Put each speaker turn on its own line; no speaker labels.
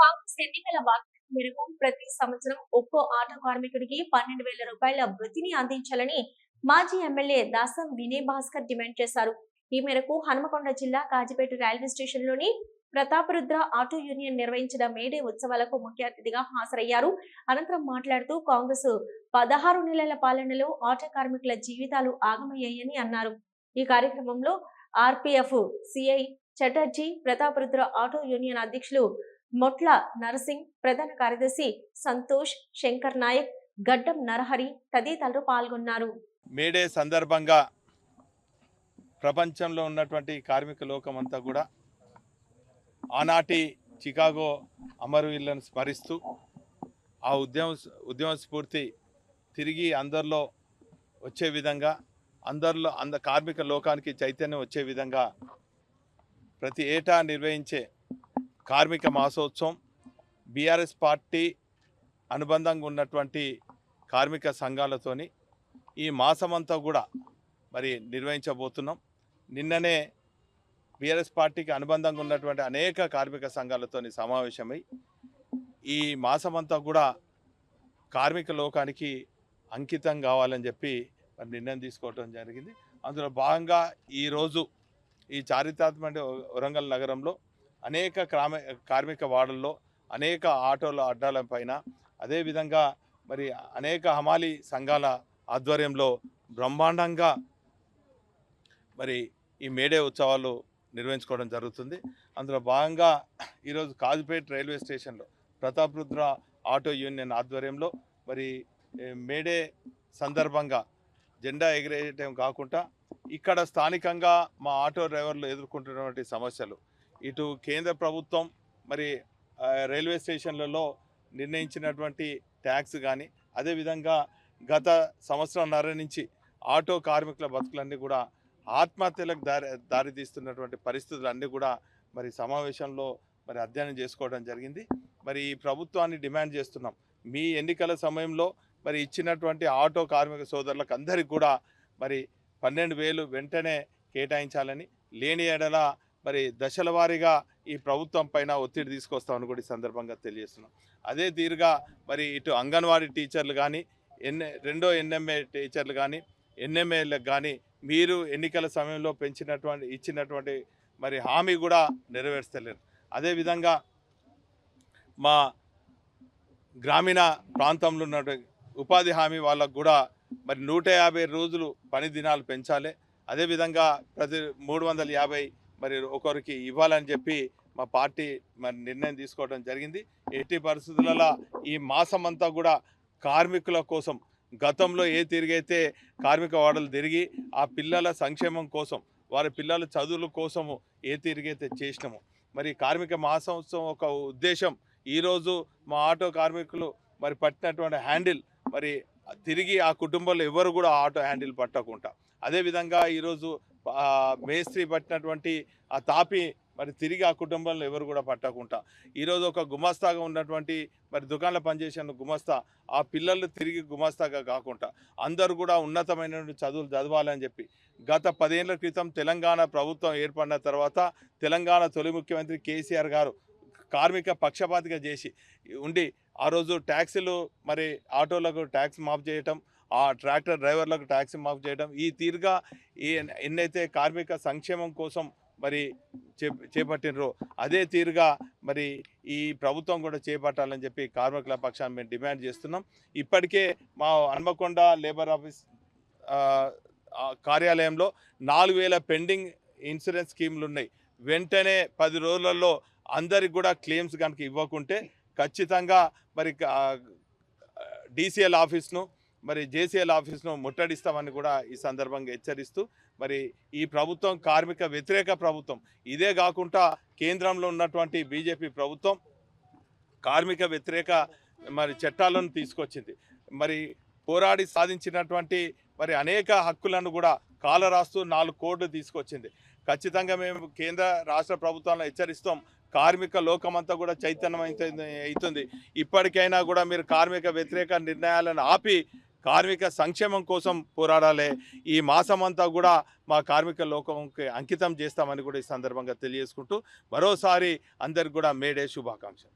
కాంగ్రెస్ ఎన్నికల వాగ్దానం మేరకు ప్రతి సంవత్సరం ఒక్కో ఆటో కార్మికుడికి 12,000 రూపాయల భృతిని అందించాలని మాజీ ఎమ్మెల్యే దాసం వినయ్ భాస్కర్ డిమాండ్ చేశారు. ఈ మేరకు హనుమకొండ జిల్లా కాజీపేట రైల్వే స్టేషన్లోని ప్రతాపరుద్ర ఆటో యూనియన్ నిర్వహించిన మేడే ఉత్సవాలకు ముఖ్య అతిథిగా హాజరయ్యారు. అనంతరం మాట్లాడుతూ కాంగ్రెస్ 16 నెలల పాలనలో ఆటో కార్మికుల జీవితాలు ఆగమయ్యాయని అన్నారు. ఈ కార్యక్రమంలో RPF CI Chatterjee, Prataparudra auto union అధ్యక్షులు మొట్ల నరసింగ్, ప్రధాన కార్యదర్శి సంతోష్, శంకర్ నాయక్, గడ్డం నరహరి తదితరులు పాల్గొన్నారు.
మేడే సందర్భంగా ప్రపంచంలో ఉన్నటువంటి కార్మిక లోకమంతా కూడా ఆనాటి చికాగో అమరవీరులను స్మరిస్తూ ఆ ఉద్యమ స్ఫూర్తి తిరిగి అందరిలో వచ్చే విధంగా, కార్మిక లోకానికి చైతన్యం వచ్చే విధంగా ప్రతి ఏటా నిర్వహించే కార్మిక మాసోత్సవం బీఆర్ఎస్ పార్టీ అనుబంధంగా ఉన్నటువంటి కార్మిక సంఘాలతోని ఈ మాసమంతా కూడా మరి నిర్వహించబోతున్నాం. నిన్ననే బీఆర్ఎస్ పార్టీకి అనుబంధంగా ఉన్నటువంటి అనేక కార్మిక సంఘాలతోని సమావేశమై ఈ మాసమంతా కూడా కార్మిక లోకానికి అంకితం కావాలని చెప్పి మరి నిర్ణయం తీసుకోవడం జరిగింది. అందులో భాగంగా ఈరోజు ఈ చారిత్రాత్మక వరంగల్ నగరంలో అనేక కార్మిక వాడల్లో అనేక ఆటోల అడ్డాల పైన, అదేవిధంగా మరి అనేక హమాలీ సంఘాల ఆధ్వర్యంలో బ్రహ్మాండంగా మరి ఈ మేడే ఉత్సవాలు నిర్వహించుకోవడం జరుగుతుంది. అందులో భాగంగా ఈరోజు కాజీపేట రైల్వే స్టేషన్లో ప్రతాపరుద్ర ఆటో యూనియన్ ఆధ్వర్యంలో మరి మేడే సందర్భంగా జెండా ఎగిరేయటం కాకుండా ఇక్కడ స్థానికంగా మా ఆటో డ్రైవర్లు ఎదుర్కొంటున్నటువంటి సమస్యలు, ఇటు కేంద్ర ప్రభుత్వం మరి రైల్వే స్టేషన్లలో నిర్ణయించినటువంటి ట్యాక్స్ కానీ, అదేవిధంగా గత సంవత్సరంన్నర నుంచి ఆటో కార్మికుల బతుకులన్నీ కూడా ఆత్మహత్యలకు దారితీస్తున్నటువంటి పరిస్థితులన్నీ కూడా మరి సమావేశంలో మరి అధ్యయనం చేసుకోవడం జరిగింది. మరి ఈ ప్రభుత్వాన్ని డిమాండ్ చేస్తున్నాం, మీ ఎన్నికల సమయంలో మరి ఇచ్చినటువంటి ఆటో కార్మిక సోదరులకు అందరికీ కూడా మరి 12,000 వెంటనే కేటాయించాలని, లేని ఎడల మరి దశల వారీగా ఈ ప్రభుత్వం పైన ఒత్తిడి తీసుకొస్తామని కూడా ఈ సందర్భంగా తెలియజేస్తున్నాం. అదే తీరుగా మరి ఇటు అంగన్వాడీ టీచర్లు కానీ, రెండో ఎన్ఎంఏ టీచర్లు కానీ, ఎన్ఎంఏలకు కానీ మీరు ఎన్నికల సమయంలో ఇచ్చినటువంటి మరి హామీ కూడా నెరవేర్చలేరు. అదేవిధంగా మా గ్రామీణ ప్రాంతంలో ఉన్న ఉపాధి హామీ వాళ్ళకు కూడా మరి 150 రోజులు పని దినాలు పెంచాలి, అదేవిధంగా ప్రతి 350 మరి ఒకరికి ఇవ్వాలని చెప్పి మా పార్టీ మరి నిర్ణయం తీసుకోవడం జరిగింది. ఎట్టి పరిస్థితులలో ఈ మాసమంతా కూడా కార్మికుల కోసం, గతంలో ఏ తిరిగైతే కార్మిక వాడలు తిరిగి ఆ పిల్లల సంక్షేమం కోసం, వారి పిల్లల చదువుల కోసము ఏ తిరిగైతే చేసినామో, మరి కార్మిక మాసోత్సవం ఒక ఉద్దేశం ఈరోజు మా ఆటో కార్మికులు మరి పట్టినటువంటి హ్యాండిల్ మరి తిరిగి ఆ కుటుంబంలో ఎవరు కూడా ఆటో హ్యాండిల్ పట్టకుండా, అదేవిధంగా ఈరోజు మేస్త్రి పట్టినటువంటి ఆ తాపి మరి తిరిగి ఆ కుటుంబంలో ఎవరు కూడా పట్టకుండా, ఈరోజు ఒక గుమస్తాగా ఉన్నటువంటి మరి దుకాణంలో పనిచేసిన గుమస్తా ఆ పిల్లలు తిరిగి గుమస్తాగా కాకుండా అందరూ కూడా ఉన్నతమైనటువంటి చదువులు చదవాలని చెప్పి గత 10 ఏళ్ల క్రితం తెలంగాణ ప్రభుత్వం ఏర్పడిన తర్వాత తెలంగాణ తొలి ముఖ్యమంత్రి కేసీఆర్ గారు కార్మిక పక్షపాతిగా చేసి ఉండి ఆ రోజు ట్యాక్సీలు మరి ఆటోలకు ట్యాక్స్ మాఫ్ చేయటం, ఆ ట్రాక్టర్ డ్రైవర్లకు ట్యాక్స్ మాఫ్ చేయడం, ఈ తీరుగా ఎన్నైతే కార్మిక సంక్షేమం కోసం మరి చేపట్టినరో అదే తీరుగా మరి ఈ ప్రభుత్వం కూడా చేపట్టాలని చెప్పి కార్మికుల పక్షాన్ని మేము డిమాండ్ చేస్తున్నాం. ఇప్పటికే మా హన్మకొండ లేబర్ ఆఫీస్ కార్యాలయంలో 4,000 పెండింగ్ ఇన్సూరెన్స్ స్కీములు ఉన్నాయి. వెంటనే 10 రోజులలో అందరికి కూడా క్లెయిమ్స్ కనుక ఇవ్వకుంటే ఖచ్చితంగా మరి డీసీఎల్ ఆఫీస్ను మరి జేసీఎల్ ఆఫీస్ను ముట్టడిస్తామని కూడా ఈ సందర్భంగా హెచ్చరిస్తూ, మరి ఈ ప్రభుత్వం కార్మిక వ్యతిరేక ప్రభుత్వం, ఇదే కాకుండా కేంద్రంలో ఉన్నటువంటి బీజేపీ ప్రభుత్వం కార్మిక వ్యతిరేక మరి చట్టాలను తీసుకొచ్చింది. మరి పోరాడి సాధించినటువంటి మరి అనేక హక్కులను కూడా కాలరాస్తూ 4 కోడ్లు తీసుకొచ్చింది. ఖచ్చితంగా మేము కేంద్ర రాష్ట్ర ప్రభుత్వాలను హెచ్చరిస్తాం, కార్మిక లోకమంతా కూడా చైతన్యం అవుతుంది. ఇప్పటికైనా కూడా మీరు కార్మిక వ్యతిరేక నిర్ణయాలను ఆపి కార్మిక సంక్షేమం కోసం పోరాడాలి. ఈ మాసమంతా కూడా మా కార్మిక లోకంకి అంకితం చేస్తామని కూడా ఈ సందర్భంగా తెలియజేసుకుంటూ మరోసారి అందరికి కూడా మేడే శుభాకాంక్షలు.